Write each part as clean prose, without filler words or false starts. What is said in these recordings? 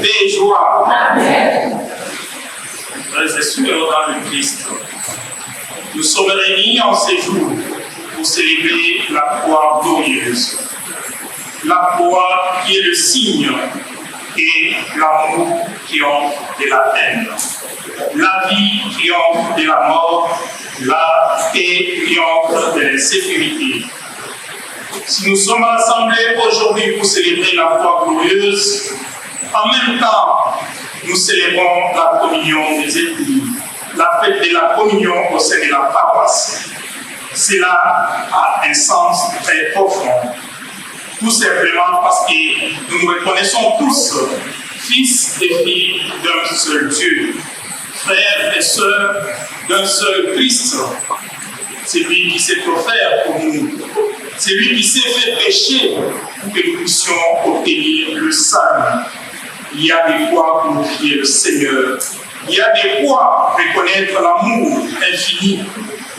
paix et joie. Amen. Frères et sœurs dans le Christ, nous sommes réunis en ces jours pour célébrer la croix glorieuse. La croix qui est le signe et l'amour qui triomphe de la haine. La vie triomphe de la mort, la paix triomphe de l'insécurité. Si nous sommes rassemblés aujourd'hui pour célébrer la croix glorieuse, en même temps, nous célébrons la communion des époux, la fête de la communion au sein de la paroisse. Cela a un sens très profond. Tout simplement parce que nous nous reconnaissons tous, fils et filles d'un seul Dieu, frères et sœurs d'un seul Christ. C'est lui qui s'est offert pour nous. C'est lui qui s'est fait pécher pour que nous puissions obtenir le salut. Il y a des quoi glorifier le Seigneur. Il y a des quoi reconnaître l'amour infini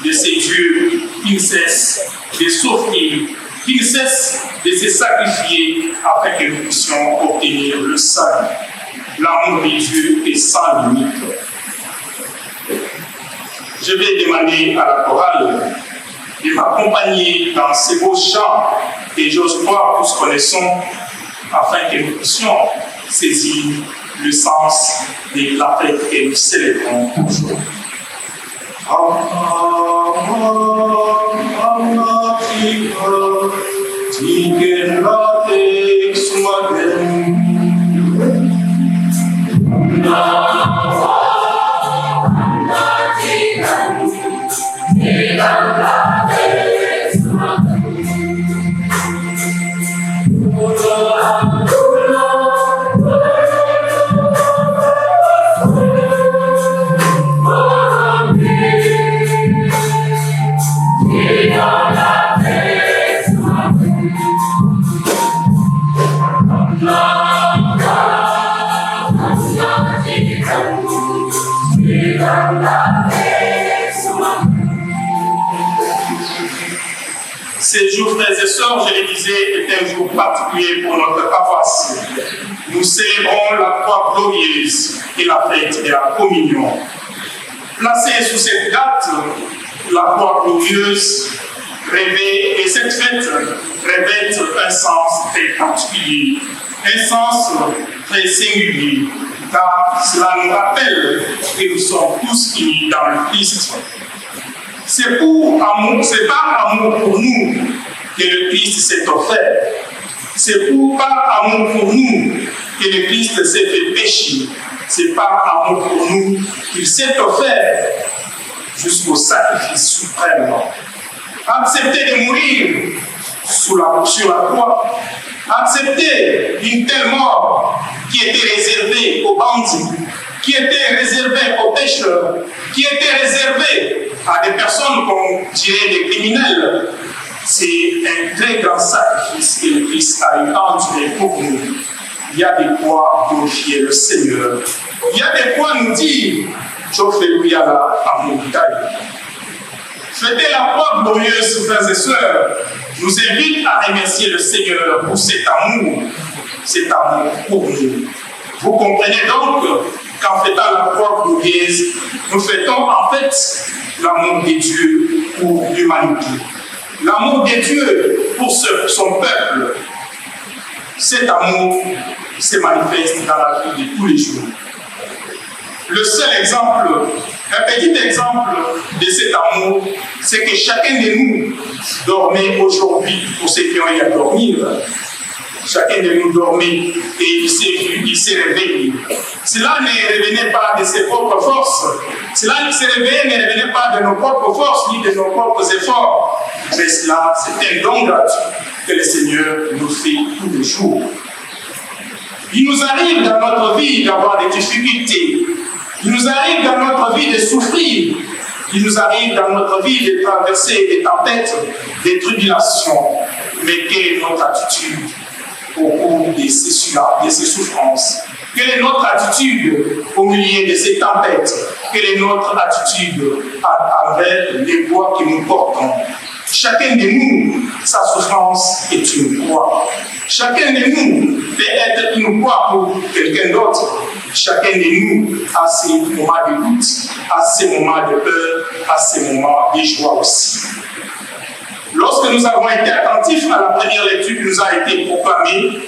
de ces dieux qui ne cessent de s'offrir, qui ne cessent de se sacrifier afin que nous puissions obtenir le salut. L'amour de Dieu est sans limite. Je vais demander à la chorale de m'accompagner dans ces beaux chants que j'ose croire tous connaissons afin que nous puissions saisir le sens de la fête que nous célébrons aujourd'hui. Ces jours, frères et sœurs, je le disais, est un jour particulier pour notre paroisse. Nous célébrons la croix glorieuse et la fête de la communion. Placée sous cette date, la croix glorieuse revêt, et cette fête revêt un sens très particulier, un sens très singulier, car cela nous rappelle que nous sommes tous unis dans le Christ. C'est par amour pour nous que le Christ s'est offert. C'est par amour pour nous que le Christ s'est fait pécher. C'est par amour pour nous qu'il s'est offert jusqu'au sacrifice suprême. Accepter de mourir sur la croix, accepter une telle mort qui était réservée aux bandits, qui était réservée aux pécheurs, qui était réservée à des personnes qu'on dirait des criminels. C'est un très grand sacrifice que le Christ a eu enduré pour nous. Il y a des quoi glorifier le Seigneur. Il y a des quoi nous dire Joffelouya à mon taille. Fêter la croix glorieuse, frères et sœurs, nous invite à remercier le Seigneur pour cet amour pour nous. Vous comprenez donc qu'en fêtant la croix glorieuse, nous fêtons en fait l'amour de Dieu pour l'humanité. L'amour de Dieu pour son peuple. Cet amour se manifeste dans la vie de tous les jours. Le seul exemple, un petit exemple de cet amour, c'est que chacun de nous dormait aujourd'hui, pour ceux qui ont eu à dormir. Chacun de nous dormait et il s'est réveillé. Cela ne revenait pas de ses propres forces. Cela ne revenait pas de nos propres forces ni de nos propres efforts. Mais cela, c'est un don gratuit que le Seigneur nous fait tous les jours. Il nous arrive dans notre vie d'avoir des difficultés. Il nous arrive dans notre vie de souffrir. Il nous arrive dans notre vie de traverser des tempêtes, des tribulations. Mais quelle est notre attitude au cours de ces souffrances? Quelle est notre attitude au milieu de ces tempêtes? Quelle est notre attitude envers les poids que nous portons? Chacun de nous, sa souffrance est une croix. Chacun de nous peut être une croix pour quelqu'un d'autre. Chacun de nous a ses moments de doute, a ses moments de peur, a ses moments de joie aussi. Lorsque nous avons été attentifs à la première lecture qui nous a été proclamée,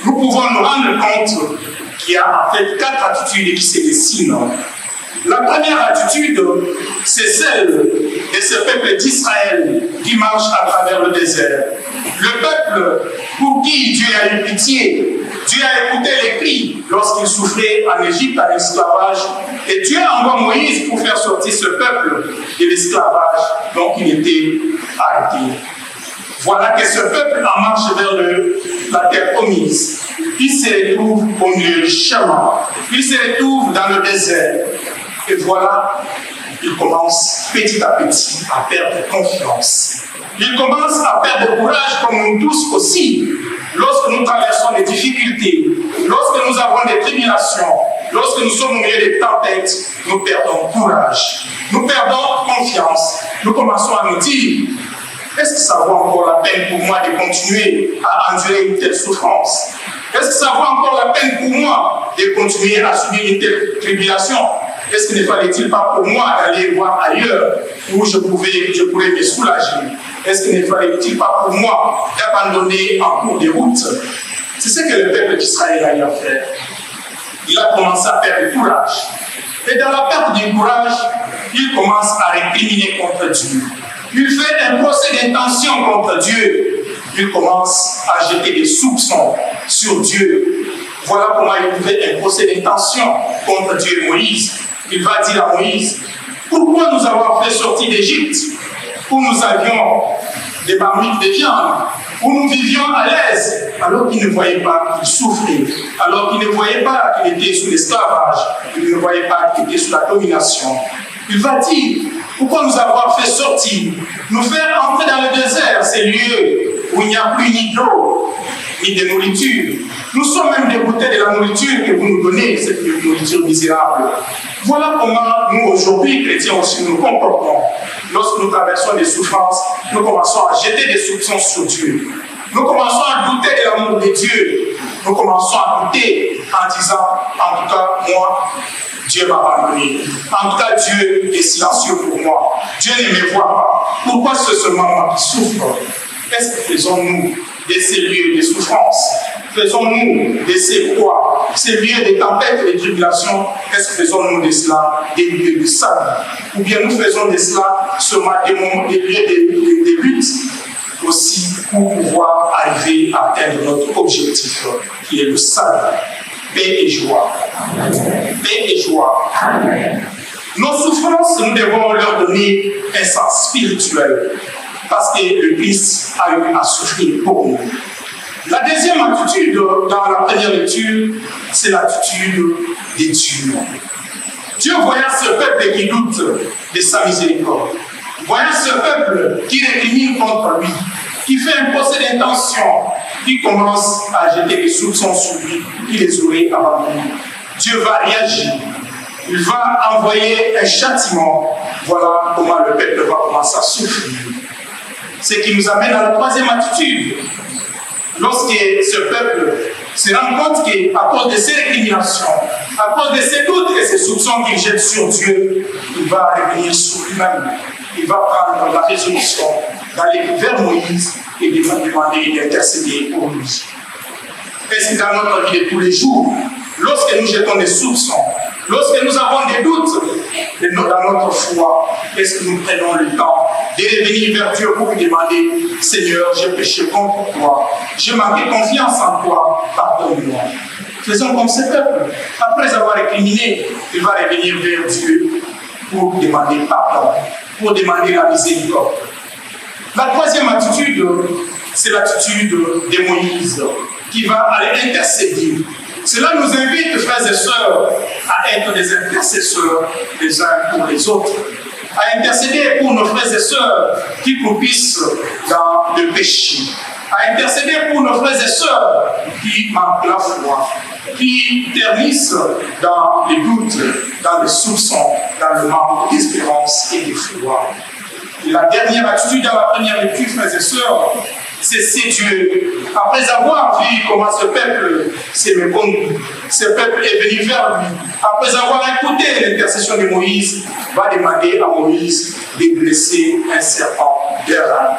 nous pouvons nous rendre compte qu'il y a en fait 4 attitudes qui se dessinent. La première attitude, c'est celle de ce peuple d'Israël qui marche à travers le désert. Le peuple pour qui Dieu a eu pitié, Dieu a écouté les cris lorsqu'il souffrait en Égypte à l'esclavage, et Dieu envoie Moïse pour faire sortir ce peuple de l'esclavage dont il était arrêté. Voilà que ce peuple en marche vers la terre promise. Il se retrouve au milieu du chemin, il se retrouve dans le désert. Et voilà, il commence petit à petit à perdre confiance. Il commence à perdre courage comme nous tous aussi. Lorsque nous traversons des difficultés, lorsque nous avons des tribulations, lorsque nous sommes au milieu des tempêtes, nous perdons courage. Nous perdons confiance. Nous commençons à nous dire, est-ce que ça vaut encore la peine pour moi de continuer à endurer une telle souffrance? Est-ce que ça vaut encore la peine pour moi de continuer à subir une telle tribulation? Est-ce qu'il ne fallait-il pas pour moi d'aller voir ailleurs où je pourrais me soulager? Est-ce qu'il ne fallait-il pas pour moi d'abandonner en cours de route? C'est ce que le peuple d'Israël a eu à faire. Il a commencé à perdre du courage. Et dans la perte du courage, il commence à récriminer contre Dieu. Il fait un procès d'intention contre Dieu. Il commence à jeter des soupçons sur Dieu. Voilà comment il fait un procès d'intention contre Dieu et Moïse. Il va dire à Moïse, pourquoi nous avons fait sortir d'Égypte, où nous avions des marmites de viande, où nous vivions à l'aise, alors qu'il ne voyait pas qu'il souffrait, alors qu'il ne voyait pas qu'il était sous l'esclavage, qu'il ne voyait pas qu'il était sous la domination. Il va dire, pourquoi nous avons fait sortir, nous faire entrer dans le désert, ces lieux où il n'y a plus ni d'eau, ni de nourriture. Nous sommes même dégoûtés de la nourriture que vous nous donnez, cette nourriture misérable. Voilà comment nous, aujourd'hui, chrétiens aussi, nous comportons. Lorsque nous traversons des souffrances, nous commençons à jeter des soupçons sur Dieu. Nous commençons à douter de l'amour de Dieu. Nous commençons à douter en disant, en tout cas, moi, Dieu m'a abandonné. En tout cas, Dieu est silencieux pour moi. Dieu ne me voit pas. Pourquoi c'est seulement moi qui souffre? Qu'est-ce que faisons-nous de ces lieux de souffrance? Faisons-nous de ces croix, ces lieux de tempêtes et de tribulations, qu'est-ce que faisons-nous de cela? Des lieux de salut? Ou bien nous faisons de cela seulement des lieux de lutte aussi pour pouvoir arriver à atteindre notre objectif qui est le salut. Paix et joie. Paix et joie. Nos souffrances, nous devons leur donner un sens spirituel parce que le Christ a eu à souffrir pour nous. La deuxième attitude dans la première lecture, c'est l'attitude de Dieu. Dieu voyant ce peuple qui doute de sa miséricorde, voyant ce peuple qui récrimine contre lui, qui fait un procès d'intention, qui commence à jeter des soupçons sur lui, qui les aurait abandonnés. Dieu va réagir. Il va envoyer un châtiment. Voilà comment le peuple va commencer à souffrir. Ce qui nous amène à la troisième attitude. Lorsque ce peuple se rend compte qu'à cause de ses récriminations, à cause de ses doutes et ses soupçons qu'il jette sur Dieu, il va revenir sur lui-même. Il va prendre la résolution d'aller vers Moïse et de demander d'intercéder pour lui. Est-ce que dans notre vie de tous les jours, lorsque nous jetons des soupçons, lorsque nous avons des doutes dans notre foi, est-ce que nous prenons le temps de revenir vers Dieu pour lui demander, Seigneur, j'ai péché contre toi, j'ai manqué confiance en toi, pardonne-moi. Faisons comme ce peuple. Après avoir récriminé, il va revenir vers Dieu pour demander pardon, pour demander la miséricorde. La troisième attitude, c'est l'attitude de Moïse, qui va aller intercéder. Cela nous invite, frères et sœurs, à être des intercesseurs les uns pour les autres, à intercéder pour nos frères et sœurs qui croupissent dans le péché, à intercéder pour nos frères et sœurs qui manquent la foi, qui ternissent dans les doutes, dans les soupçons, dans le manque d'espérance et de foi. Et la dernière attitude dans la première lecture, frères et sœurs, c'est Dieu. Après avoir vu comment ce peuple s'est méconnu, ce peuple est venu vers lui, après avoir écouté l'intercession de Moïse, va demander à Moïse de dresser un serpent d'airain.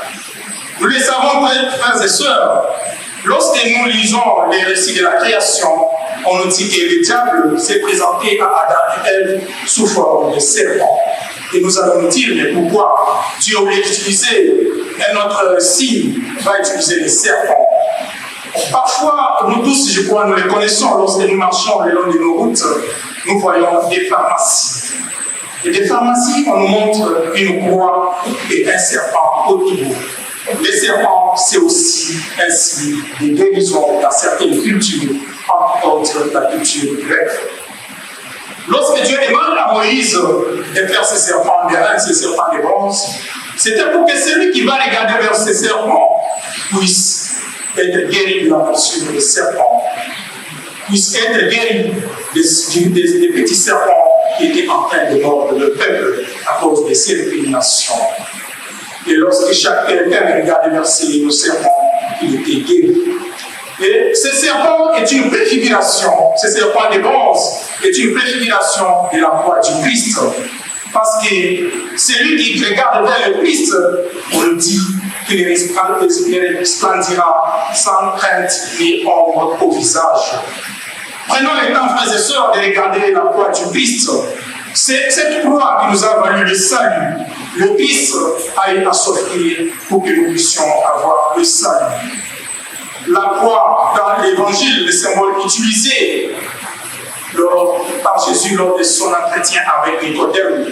Nous le savons, frères et sœurs, lorsque nous lisons les récits de la création, on nous dit que le diable s'est présenté à Adam et Ève sous forme de serpent. Et nous allons nous dire, mais pourquoi Dieu, au lieu d'utiliser un autre signe, va utiliser le serpent? Parfois, nous tous, je crois, nous les connaissons, lorsque nous marchons le long de nos routes, nous voyons des pharmacies. Et des pharmacies, on nous montre une croix et un serpent autour. Les serpents, c'est aussi un signe de guérison dans certaines cultures, entre autres la culture grecque. Lorsque Dieu demande à Moïse de faire ces serpents d'airain, ces serpents de bronze, c'était pour que celui qui va regarder vers ces serpents puisse être guéri de la morsure des serpents, puisse être guéri des petits serpents qui étaient en train de mordre le peuple à cause de ces récriminations. Et lorsque quelqu'un regardait vers ces serpents, il était guéri. Et ce serpent est une préfiguration, ce serpent de bronze est une préfiguration de la croix du Christ. Parce que celui qui regarde vers le Christ, on le dit qu'il resplendira sans crainte ni ombre au visage. Prenons le temps, frères et sœurs, de regarder la croix du Christ. C'est cette croix qui nous a valu le salut. Le Christ a eu à s'offrir pour que nous puissions avoir le salut. La croix, dans l'évangile, le symbole utilisé par Jésus lors de son entretien avec Nicodème,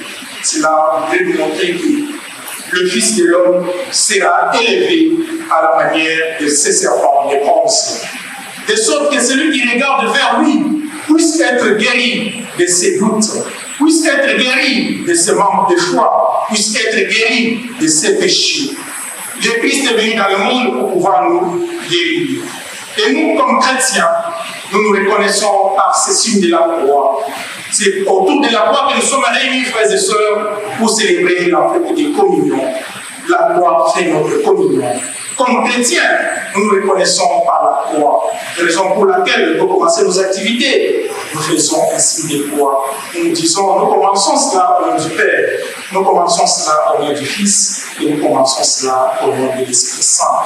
cela veut nous montrer que le Fils de l'homme sera élevé à la manière de ces serpents de bronze. De sorte que celui qui regarde vers lui puisse être guéri de ses doutes, puisse être guéri de ses manques de foi, puisse être guéri de ses péchés. Le Christ est venu dans le monde pour pouvoir nous guérir. Et nous, comme chrétiens, nous nous reconnaissons par ces signes de la croix. C'est autour de la croix que nous sommes réunis, frères et sœurs, pour célébrer la fête de communion. La croix fait notre communion. Comme chrétiens, nous nous reconnaissons par la croix. Raison pour laquelle, pour commencer nos activités, nous faisons un signe de croix. Nous disons, nous commençons cela au nom du Père, nous commençons cela au nom du Fils, et nous commençons cela au nom de l'Esprit Saint.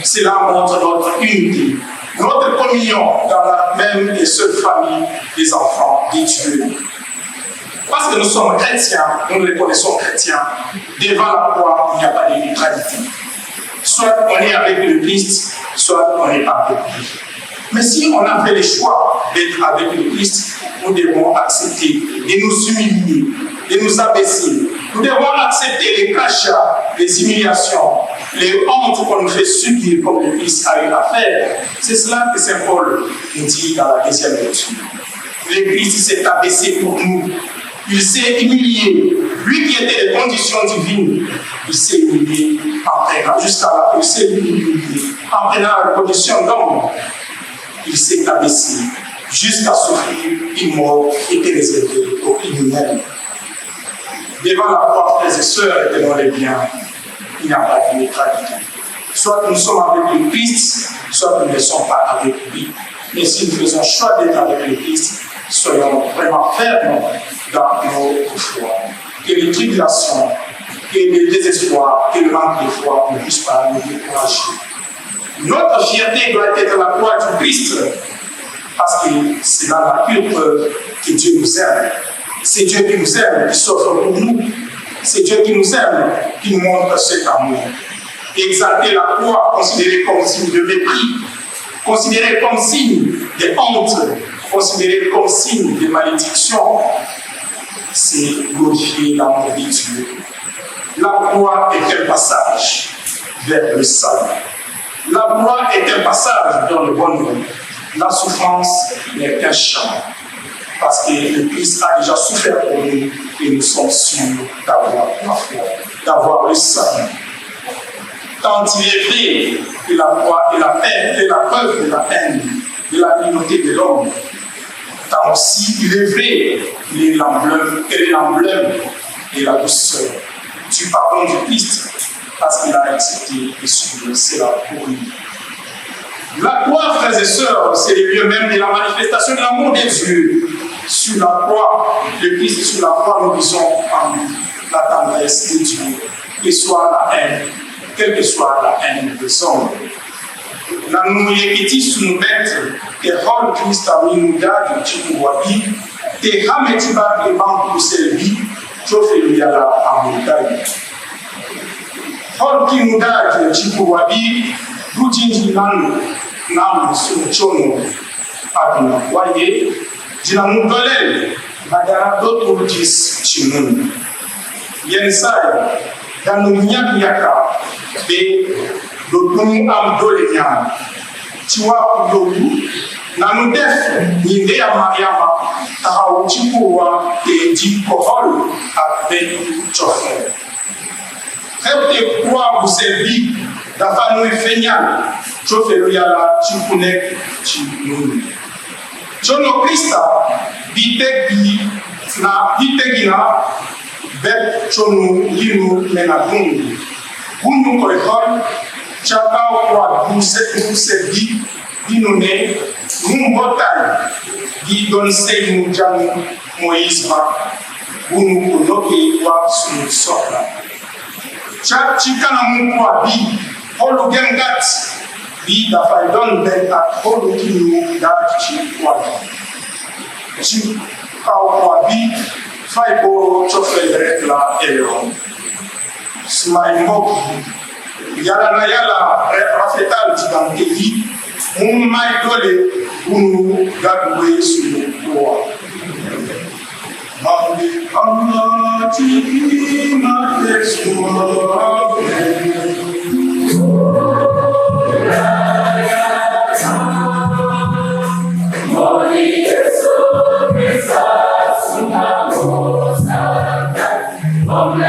Cela montre notre unité, notre communion dans la même et seule famille des enfants de Dieu. Parce que nous sommes chrétiens, nous nous reconnaissons chrétiens, devant la croix, il n'y a pas de neutralité. Soit on est avec le Christ, soit on n'est pas avec lui. Mais si on a fait le choix d'être avec le Christ, nous devons accepter de nous humilier, de nous abaisser. Nous devons accepter les crachats, les humiliations, les hontes qu'on nous fait subir comme le Christ a eu à faire. C'est cela que Saint Paul nous dit dans la deuxième lecture. Le Christ s'est abaissé pour nous. Il s'est humilié. Lui qui était des conditions divines, il s'est humilié en prenant, jusqu'à la il s'est humilié en prenant la condition d'homme. Il s'est abaissé jusqu'à souffrir une mort qui était réservée aux criminels. Devant la croix, frères et sœurs, tenons-les bien, il n'y a pas de neutralité. Soit nous sommes avec le Christ, soit nous ne sommes pas avec lui. Mais si nous faisons choix d'être avec le Christ, soyons vraiment fermes dans notre foi. Que les tribulations, que le désespoir, que le manque de foi ne puissent pas nous décourager. Notre fierté doit être la croix du Christ, parce que c'est là la pure preuve que Dieu nous aime. C'est Dieu qui nous aime, qui s'offre pour nous. C'est Dieu qui nous aime, qui nous montre cet amour. Exalter la croix, considérée comme signe de mépris, considérée comme signe de honte, considérée comme signe de malédiction, c'est glorifier l'amour de Dieu. La croix est un passage vers le salut. La croix est un passage vers le bonheur. La souffrance n'est qu'un chemin. Parce que le Christ a déjà souffert pour nous et nous sommes sûrs d'avoir la foi, d'avoir le salut. Tant il est vrai que la croix est la peine, est la preuve de la haine, de la communauté de l'homme, tant aussi il est vrai qu'il est l'emblème de la douceur. du pardon du Christ parce qu'il a accepté de subir cela pour lui. La croix, frères et sœurs, c'est le lieu même de la manifestation de l'amour de Dieu. Sur la croix, le Christ sur la croix, nous disons en lui la tendresse de Dieu, que soit la haine, quelle que soit la haine de son. La nouille qui sous nous bête, que rôle Christ a mis nous d'âge, tu vois bien, que rametiba les banques pour servir, tu fais lui à la montagne. Rôle qui nous d'âge, tu vois bien, vous dites nam sur chono aduna voyez dina nous donner madara d'autres disent chimun yensai dans nous nyaka de nous am dolenya tu vois pour na nous def ni de mariama taw chikuwa de di kohol avec chauffeur rêve quoi vous servir dans famille fenyal chauffeur yala chikunek chinunu chono Krista bitegi na bet chono linu menadungu bunu koihol chaka kwa buse bi binone mumbotan di don sei mujanu moisma bunu kunoke wa sunusora chikana mukwa bi holu gengat bi da fay don ben ak holu kinu da ci kwa ci kaw kwa bi fay bo chofel rek la elon smay mbok yala na yala rafetal ci dan ke yi may dole bunu gadwe su ko Mandi Allah ci ma tesu Om